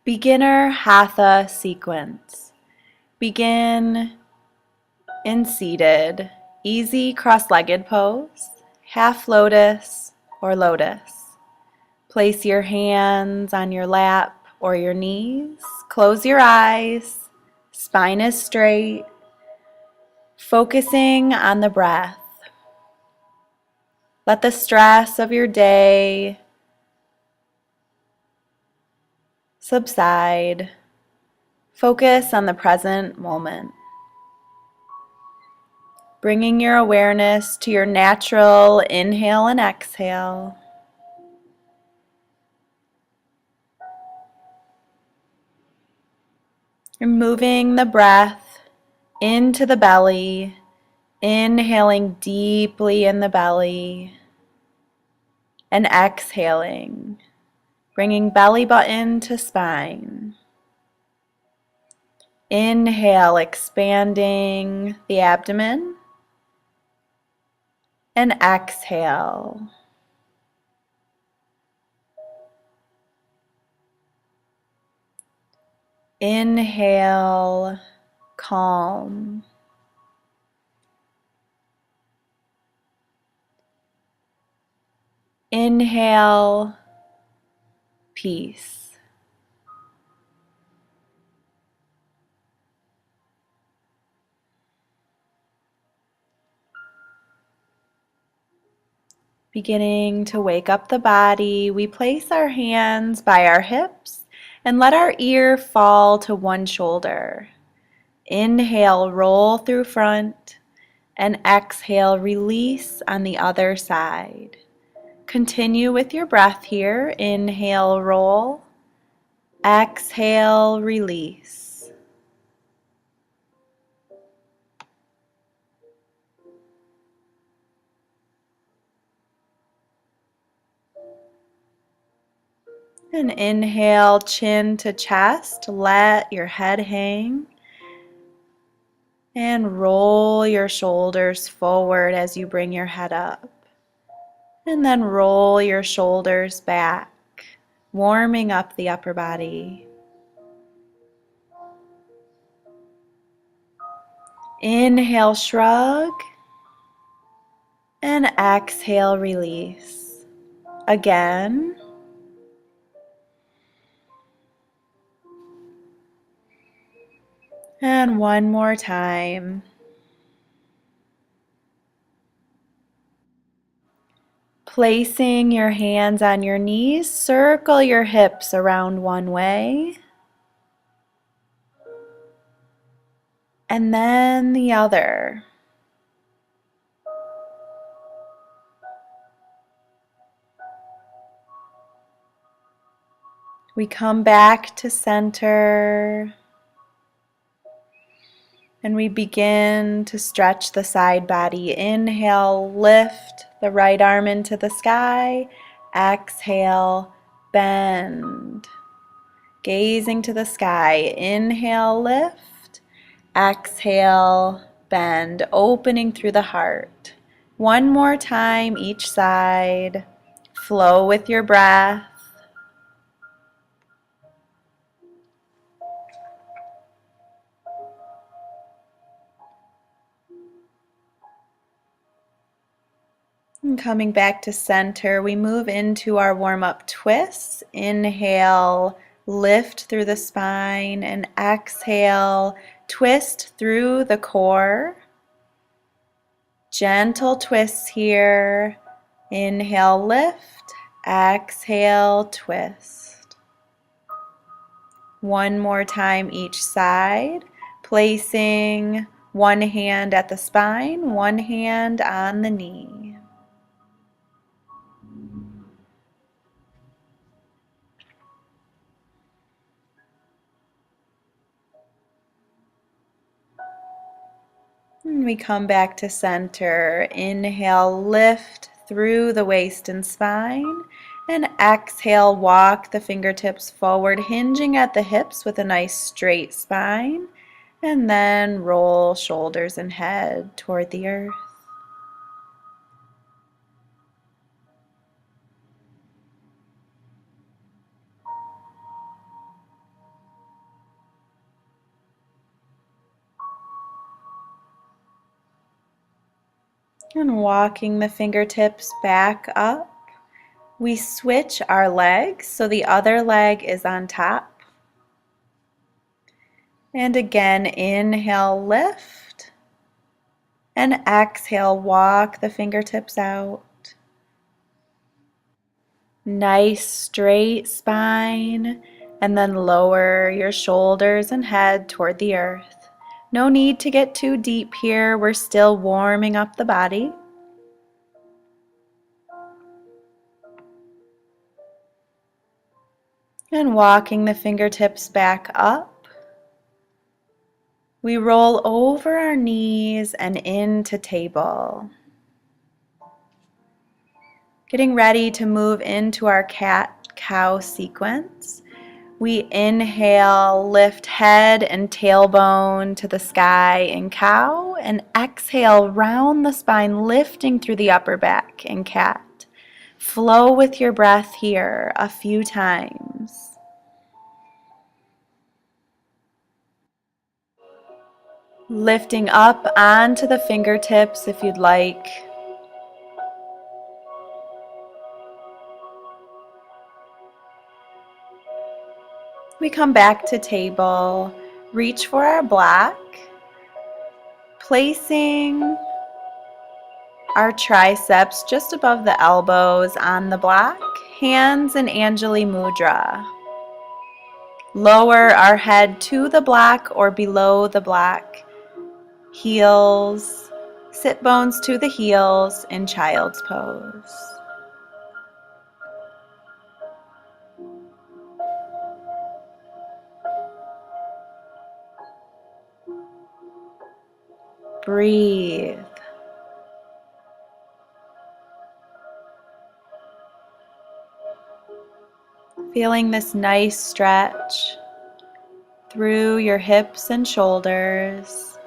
Beginner Hatha sequence. Begin in seated, easy cross-legged pose, half lotus or lotus. Place your hands on your lap or your knees. Close your eyes. Spine is straight. Focusing on the breath. Let the stress of your day subside. Focus on the present moment. Bringing your awareness to your natural inhale and exhale. You're moving the breath into the belly, inhaling deeply in the belly, and exhaling, bringing belly button to spine. Inhale, expanding the abdomen, and exhale. Inhale, calm. Inhale, peace. Beginning to wake up the body, we place our hands by our hips and let our ear fall to one shoulder. Inhale, roll through front, and exhale, release on the other side. Continue with your breath here. Inhale, roll. Exhale, release. And inhale, chin to chest. Let your head hang. And roll your shoulders forward as you bring your head up. And then roll your shoulders back, warming up the upper body. Inhale, shrug. And exhale, release. Again. And one more time. Placing your hands on your knees, circle your hips around one way. And then the other. We come back to center. And we begin to stretch the side body. Inhale, lift the right arm into the sky. Exhale, bend. Gazing to the sky. Inhale, lift. Exhale, bend. Opening through the heart. One more time each side. Flow with your breath. And coming back to center, we move into our warm-up twists. Inhale, lift through the spine, and exhale, twist through the core. Gentle twists here. Inhale, lift. Exhale, twist. One more time each side, placing one hand at the spine, one hand on the knee. And we come back to center. Inhale, lift through the waist and spine. And exhale, walk the fingertips forward, hinging at the hips with a nice straight spine. And then roll shoulders and head toward the earth. And walking the fingertips back up, we switch our legs so the other leg is on top. And again, inhale, lift. And exhale, walk the fingertips out. Nice straight spine. And then lower your shoulders and head toward the earth. No need to get too deep here. We're still warming up the body. And walking the fingertips back up. We roll over our knees and into table. Getting ready to move into our cat-cow sequence. We inhale, lift head and tailbone to the sky in cow, and exhale, round the spine, lifting through the upper back in cat. Flow with your breath here a few times. Lifting up onto the fingertips if you'd like. We come back to table, reach for our block, placing our triceps just above the elbows on the block, hands in Anjali Mudra. Lower our head to the block or below the block. Heels, sit bones to the heels in child's pose. Breathe. Feeling this nice stretch through your hips and shoulders.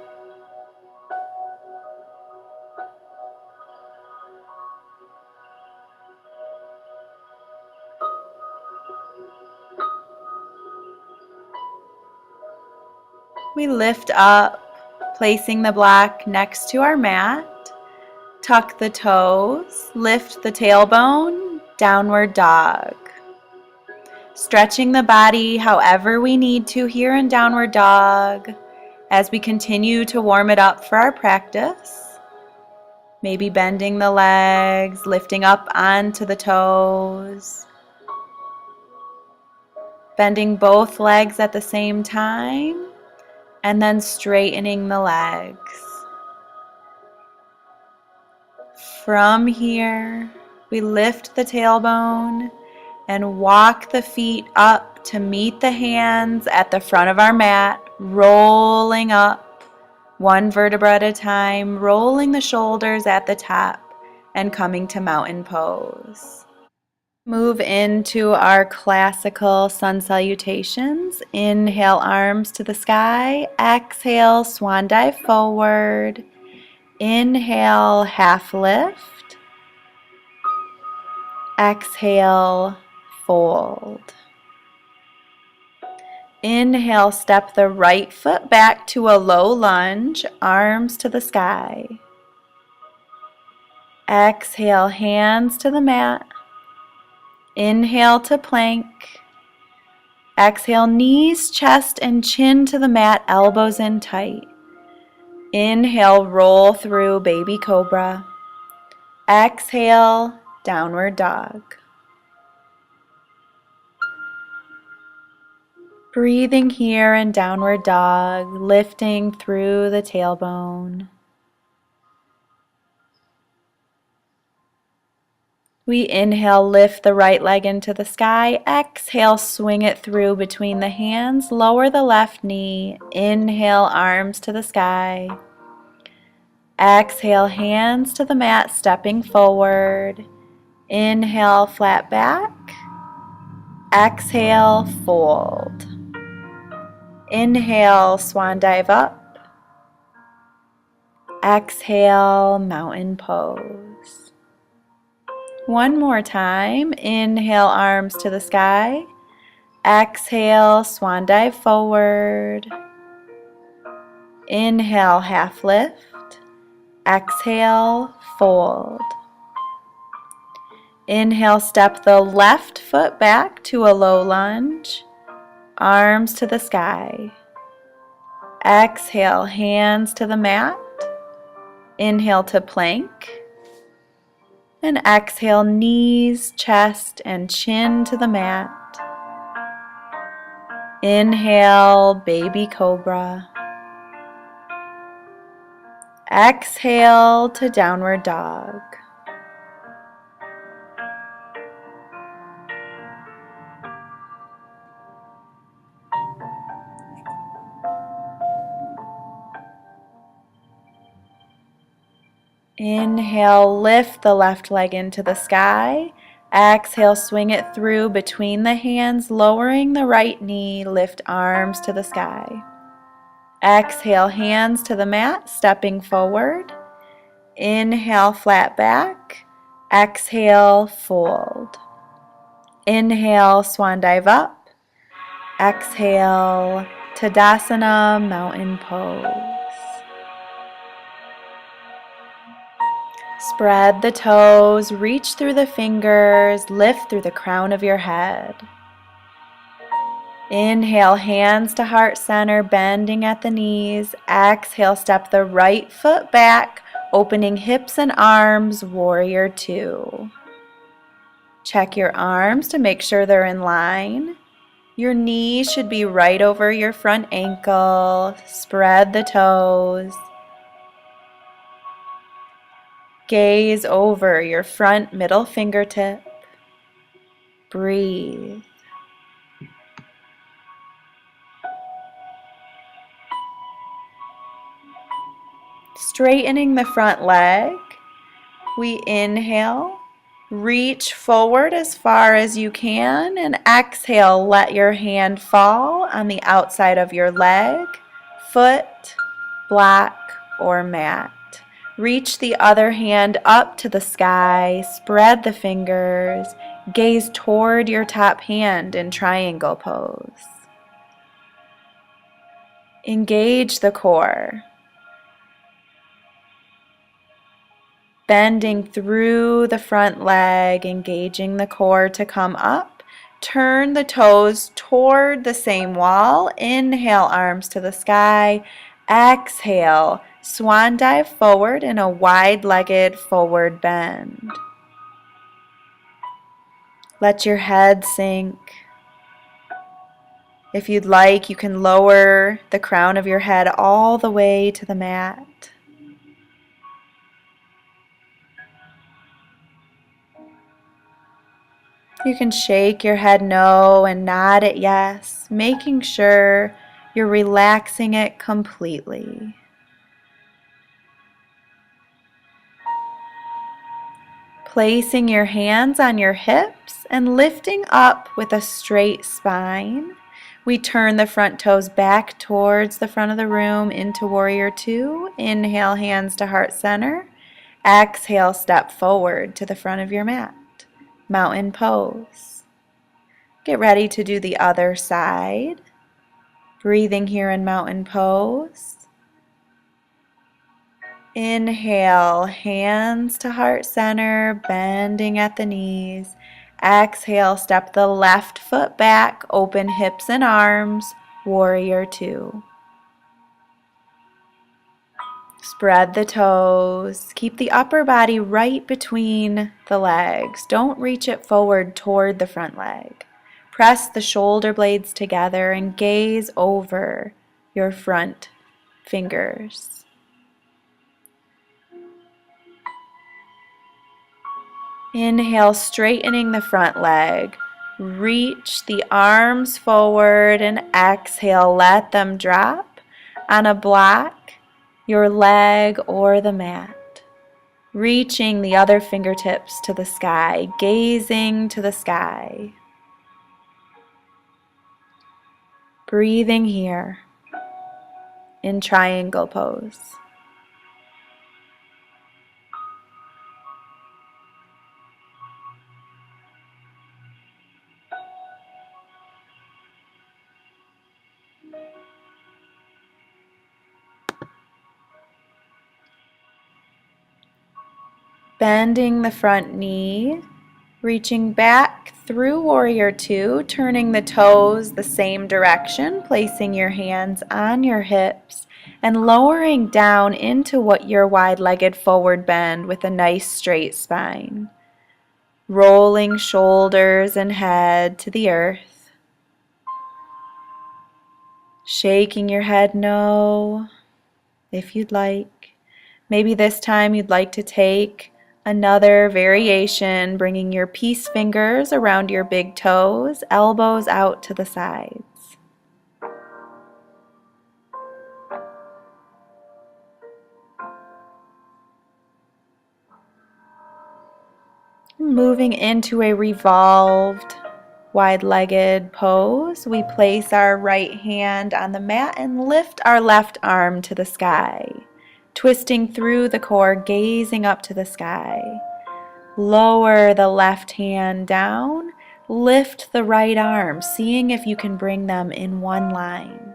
We lift up, placing the block next to our mat. Tuck the toes, lift the tailbone, downward dog. Stretching the body however we need to here in downward dog as we continue to warm it up for our practice. Maybe bending the legs, lifting up onto the toes. Bending both legs at the same time and then straightening the legs. From here, we lift the tailbone and walk the feet up to meet the hands at the front of our mat, rolling up one vertebra at a time, rolling the shoulders at the top and coming to mountain pose. Move into our classical sun salutations. Inhale, arms to the sky. Exhale, swan dive forward. Inhale, half lift. Exhale, fold. Inhale, step the right foot back to a low lunge, arms to the sky. Exhale, hands to the mat. Inhale to plank. Exhale, knees, chest, and chin to the mat, elbows in tight. Inhale, roll through baby cobra. Exhale, downward dog. Breathing here in downward dog, lifting through the tailbone. We inhale, lift the right leg into the sky. Exhale, swing it through between the hands. Lower the left knee. Inhale, arms to the sky. Exhale, hands to the mat, stepping forward. Inhale, flat back. Exhale, fold. Inhale, swan dive up. Exhale, mountain pose. One more time. Inhale, arms to the sky. Exhale, swan dive forward. Inhale, half lift. Exhale, fold. Inhale, step the left foot back to a low lunge, arms to the sky. Exhale, hands to the mat. Inhale to plank. And exhale, knees, chest, and chin to the mat. Inhale, baby cobra. Exhale to downward dog. Inhale, lift the left leg into the sky. Exhale, swing it through between the hands, lowering the right knee. Lift arms to the sky. Exhale, hands to the mat, stepping forward. Inhale, flat back. Exhale, fold. Inhale, swan dive up. Exhale, Tadasana, mountain pose. Spread the toes, reach through the fingers, lift through the crown of your head. Inhale, hands to heart center, bending at the knees. Exhale, step the right foot back, opening hips and arms, warrior two. Check your arms to make sure they're in line. Your knee should be right over your front ankle. Spread the toes. Gaze over your front middle fingertip. Breathe. Straightening the front leg. We inhale, reach forward as far as you can, and exhale, let your hand fall on the outside of your leg, foot, block, or mat. Reach the other hand up to the sky, spread the fingers, gaze toward your top hand in triangle pose. Engage the core. Bending through the front leg, engaging the core to come up. Turn the toes toward the same wall. Inhale, arms to the sky. Exhale, swan dive forward in a wide-legged forward bend. Let your head sink. If you'd like, you can lower the crown of your head all the way to the mat. You can shake your head no and nod it yes, making sure you're relaxing it completely. Placing your hands on your hips and lifting up with a straight spine. We turn the front toes back towards the front of the room into warrior two. Inhale, hands to heart center. Exhale, step forward to the front of your mat. Mountain pose. Get ready to do the other side. Breathing here in mountain pose. Inhale, hands to heart center, bending at the knees. Exhale, step the left foot back, open hips and arms, warrior two. Spread the toes. Keep the upper body right between the legs. Don't reach it forward toward the front leg. Press the shoulder blades together and gaze over your front fingers. Inhale, straightening the front leg. Reach the arms forward and exhale, let them drop on a block, your leg, or the mat. Reaching the other fingertips to the sky, gazing to the sky. Breathing here in triangle pose. Bending the front knee, reaching back through Warrior Two, turning the toes the same direction, placing your hands on your hips and lowering down into what your wide-legged forward bend with a nice straight spine. Rolling shoulders and head to the earth. Shaking your head no, if you'd like. Maybe this time you'd like to take another variation, bringing your peace fingers around your big toes, elbows out to the sides. Moving into a revolved, wide-legged pose, we place our right hand on the mat and lift our left arm to the sky, twisting through the core, gazing up to the sky. Lower the left hand down, lift the right arm, seeing if you can bring them in one line.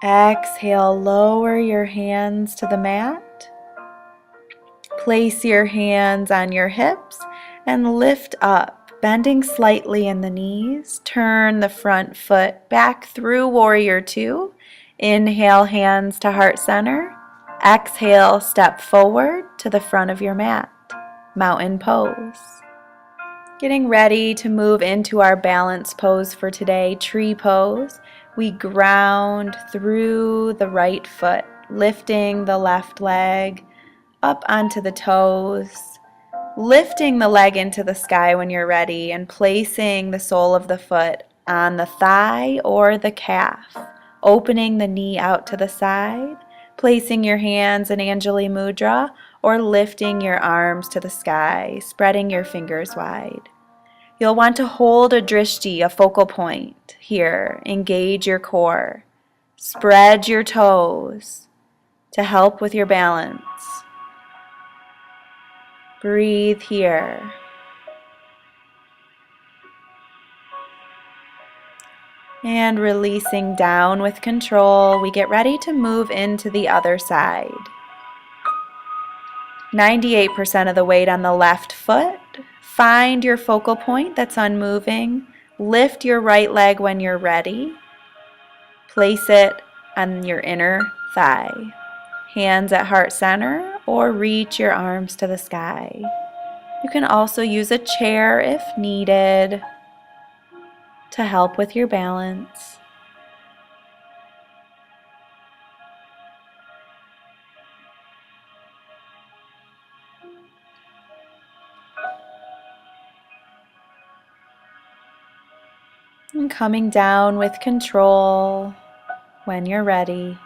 Exhale, lower your hands to the mat. Place your hands on your hips and lift up, bending slightly in the knees. Turn the front foot back through Warrior Two. Inhale, hands to heart center. Exhale, step forward to the front of your mat. Mountain pose. Getting ready to move into our balance pose for today, tree pose. We ground through the right foot, lifting the left leg up onto the toes, lifting the leg into the sky when you're ready, and placing the sole of the foot on the thigh or the calf, opening the knee out to the side, placing your hands in Anjali Mudra, or lifting your arms to the sky, spreading your fingers wide. You'll want to hold a drishti, a focal point here. Engage your core. Spread your toes to help with your balance. Breathe here. And releasing down with control, we get ready to move into the other side. 98% of the weight on the left foot. Find your focal point that's unmoving. Lift your right leg when you're ready. Place it on your inner thigh. Hands at heart center, or reach your arms to the sky. You can also use a chair if needed to help with your balance. And coming down with control when you're ready.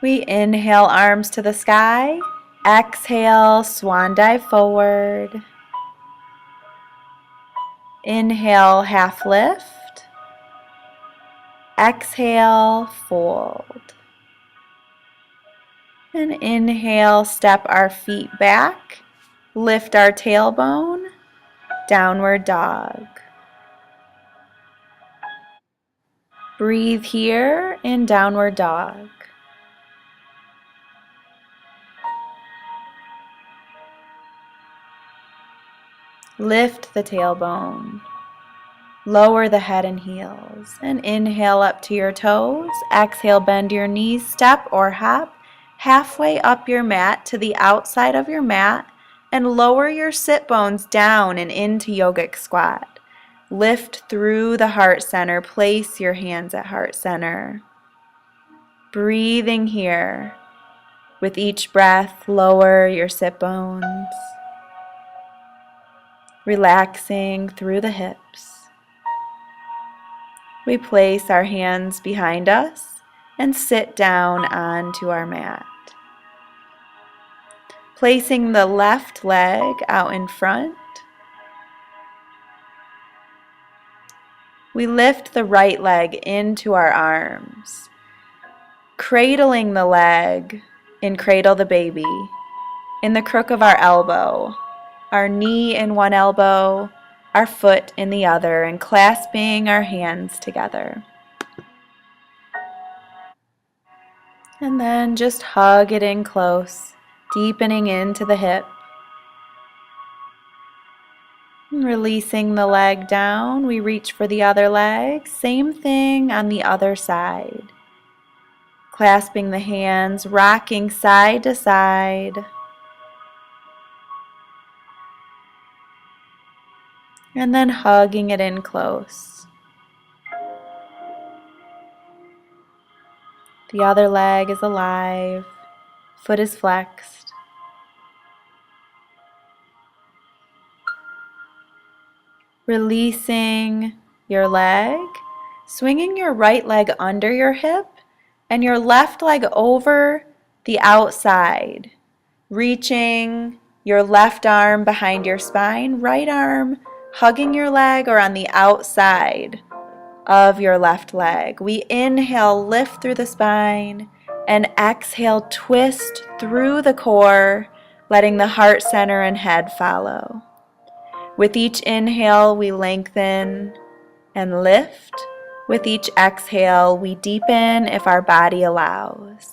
We inhale, arms to the sky. Exhale, swan dive forward. Inhale, half lift. Exhale, fold. And inhale, step our feet back. Lift our tailbone. Downward dog. Breathe here in downward dog. Lift the tailbone. Lower the head and heels. And inhale up to your toes. Exhale, bend your knees, step or hop halfway up your mat to the outside of your mat, and lower your sit bones down and into yogic squat. Lift through the heart center. Place your hands at heart center. Breathing here. With each breath, lower your sit bones. Relaxing through the hips. We place our hands behind us and sit down onto our mat. Placing the left leg out in front, we lift the right leg into our arms, cradling the leg in cradle the baby, in the crook of our elbow, our knee in one elbow, our foot in the other, and clasping our hands together. And then just hug it in close, deepening into the hip. And releasing the leg down, we reach for the other leg. Same thing on the other side. Clasping the hands, rocking side to side. And then hugging it in close. The other leg is alive. Foot is flexed. Releasing your leg, swinging your right leg under your hip and your left leg over the outside. Reaching your left arm behind your spine, right arm hugging your leg or on the outside of your left leg. We inhale, lift through the spine, and exhale, twist through the core, letting the heart center and head follow. With each inhale, we lengthen and lift. With each exhale, we deepen if our body allows.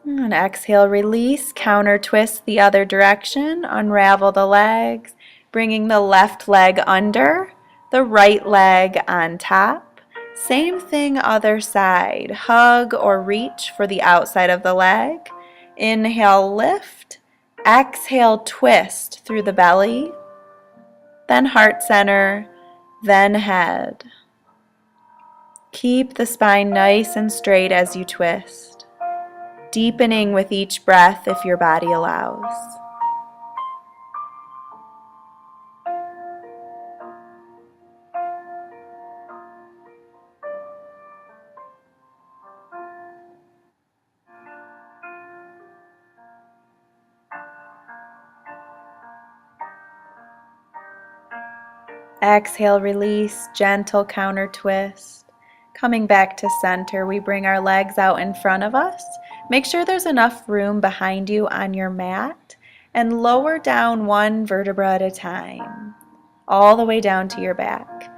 And exhale, release, counter twist the other direction, unravel the legs, bringing the left leg under, the right leg on top. Same thing other side, hug or reach for the outside of the leg. Inhale, lift, exhale, twist through the belly, then heart center, then head. Keep the spine nice and straight as you twist, deepening with each breath if your body allows. Exhale, release, gentle counter twist. Coming back to center, we bring our legs out in front of us. Make sure there's enough room behind you on your mat and lower down one vertebra at a time, all the way down to your back.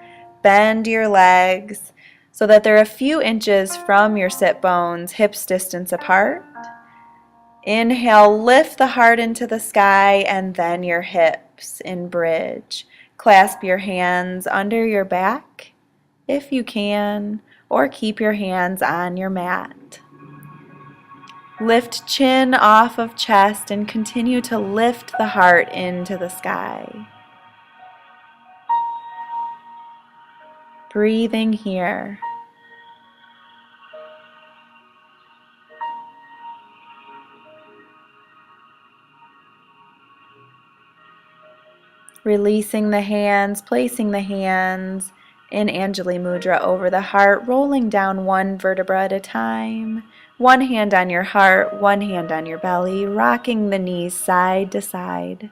Bend your legs so that they're a few inches from your sit bones, hips distance apart. Inhale, lift the heart into the sky and then your hips in bridge. Clasp your hands under your back if you can, or keep your hands on your mat. Lift chin off of chest and continue to lift the heart into the sky. Breathing here. Releasing the hands, placing the hands in Anjali Mudra over the heart, rolling down one vertebra at a time. One hand on your heart, one hand on your belly, rocking the knees side to side.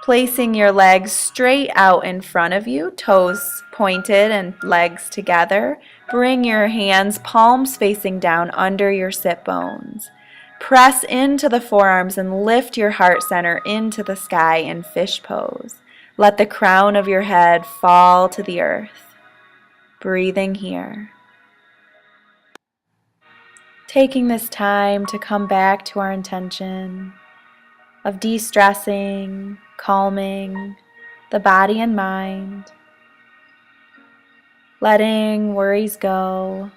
Placing your legs straight out in front of you, toes pointed and legs together. Bring your hands, palms facing down under your sit bones. Press into the forearms and lift your heart center into the sky in fish pose. Let the crown of your head fall to the earth. Breathing here. Taking this time to come back to our intention of de-stressing, calming the body and mind, letting worries go,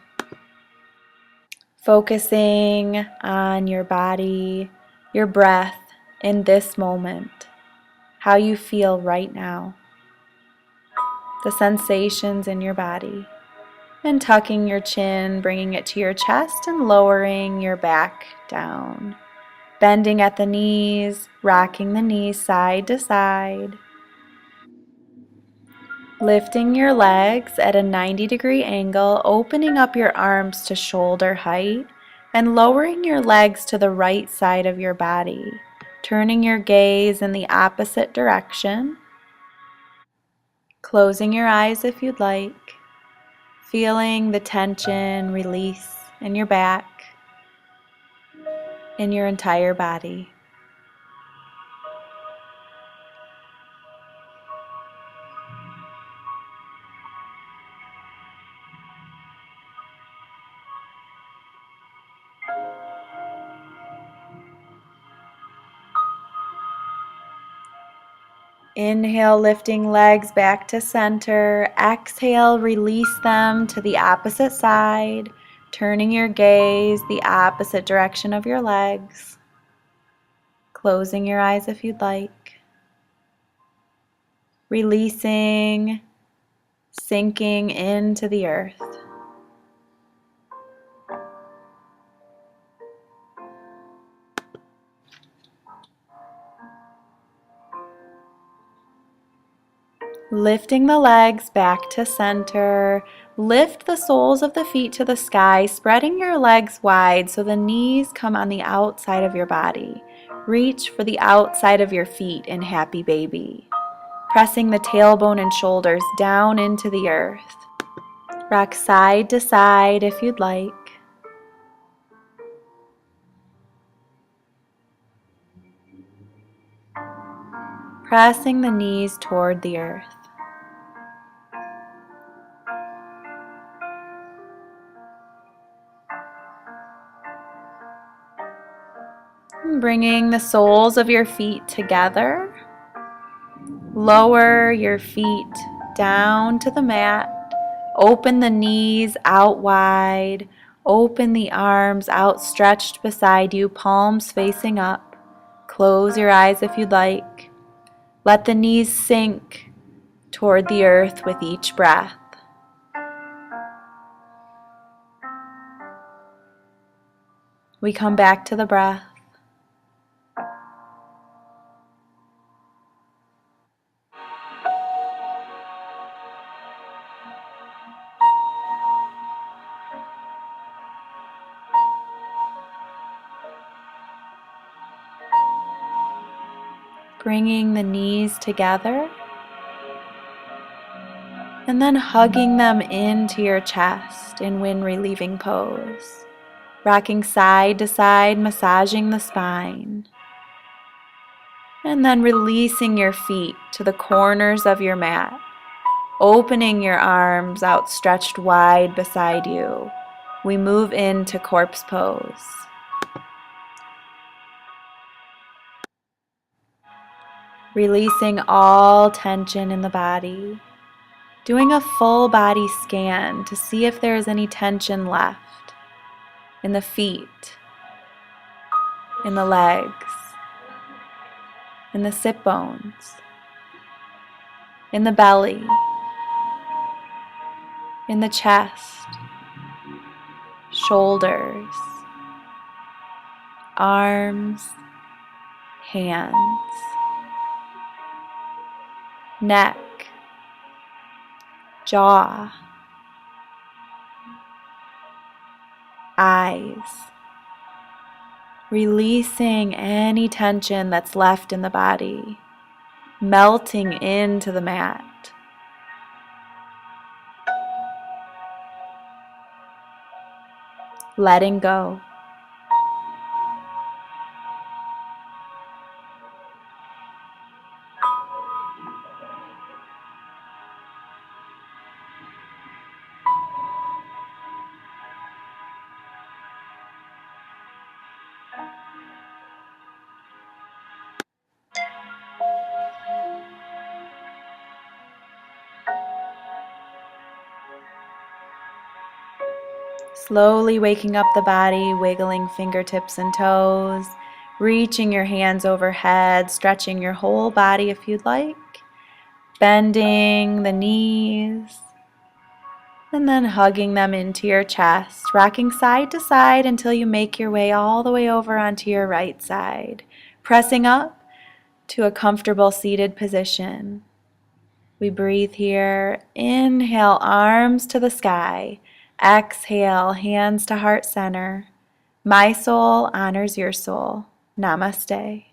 focusing on your body, your breath in this moment, how you feel right now, the sensations in your body, and tucking your chin, bringing it to your chest and lowering your back down. Bending at the knees, rocking the knees side to side. Lifting your legs at a 90-degree angle, opening up your arms to shoulder height, and lowering your legs to the right side of your body. Turning your gaze in the opposite direction. Closing your eyes if you'd like. Feeling the tension release in your back. in your entire body. Inhale, lifting legs back to center. Exhale, release them to the opposite side, turning your gaze the opposite direction of your legs. Closing your eyes if you'd like. Releasing, sinking into the earth. Lifting the legs back to center. Lift the soles of the feet to the sky, spreading your legs wide so the knees come on the outside of your body. Reach for the outside of your feet in Happy Baby. Pressing the tailbone and shoulders down into the earth. Rock side to side if you'd like. Pressing the knees toward the earth. Bringing the soles of your feet together. Lower your feet down to the mat. Open the knees out wide. Open the arms outstretched beside you, palms facing up. Close your eyes if you'd like. Let the knees sink toward the earth with each breath. We come back to the breath. Bringing the knees together and then hugging them into your chest in wind relieving pose. Rocking side to side, massaging the spine. And then releasing your feet to the corners of your mat. Opening your arms outstretched wide beside you. We move into corpse pose. Releasing all tension in the body. Doing a full body scan to see if there is any tension left in the feet, in the legs, in the sit bones, in the belly, in the chest, shoulders, arms, hands, neck, jaw, eyes. Releasing any tension that's left in the body, melting into the mat. Letting go. Slowly waking up the body, wiggling fingertips and toes, reaching your hands overhead, stretching your whole body if you'd like, bending the knees, and then hugging them into your chest, rocking side to side until you make your way all the way over onto your right side, pressing up to a comfortable seated position. We breathe here. Inhale, arms to the sky. Exhale, hands to heart center. My soul honors your soul. Namaste.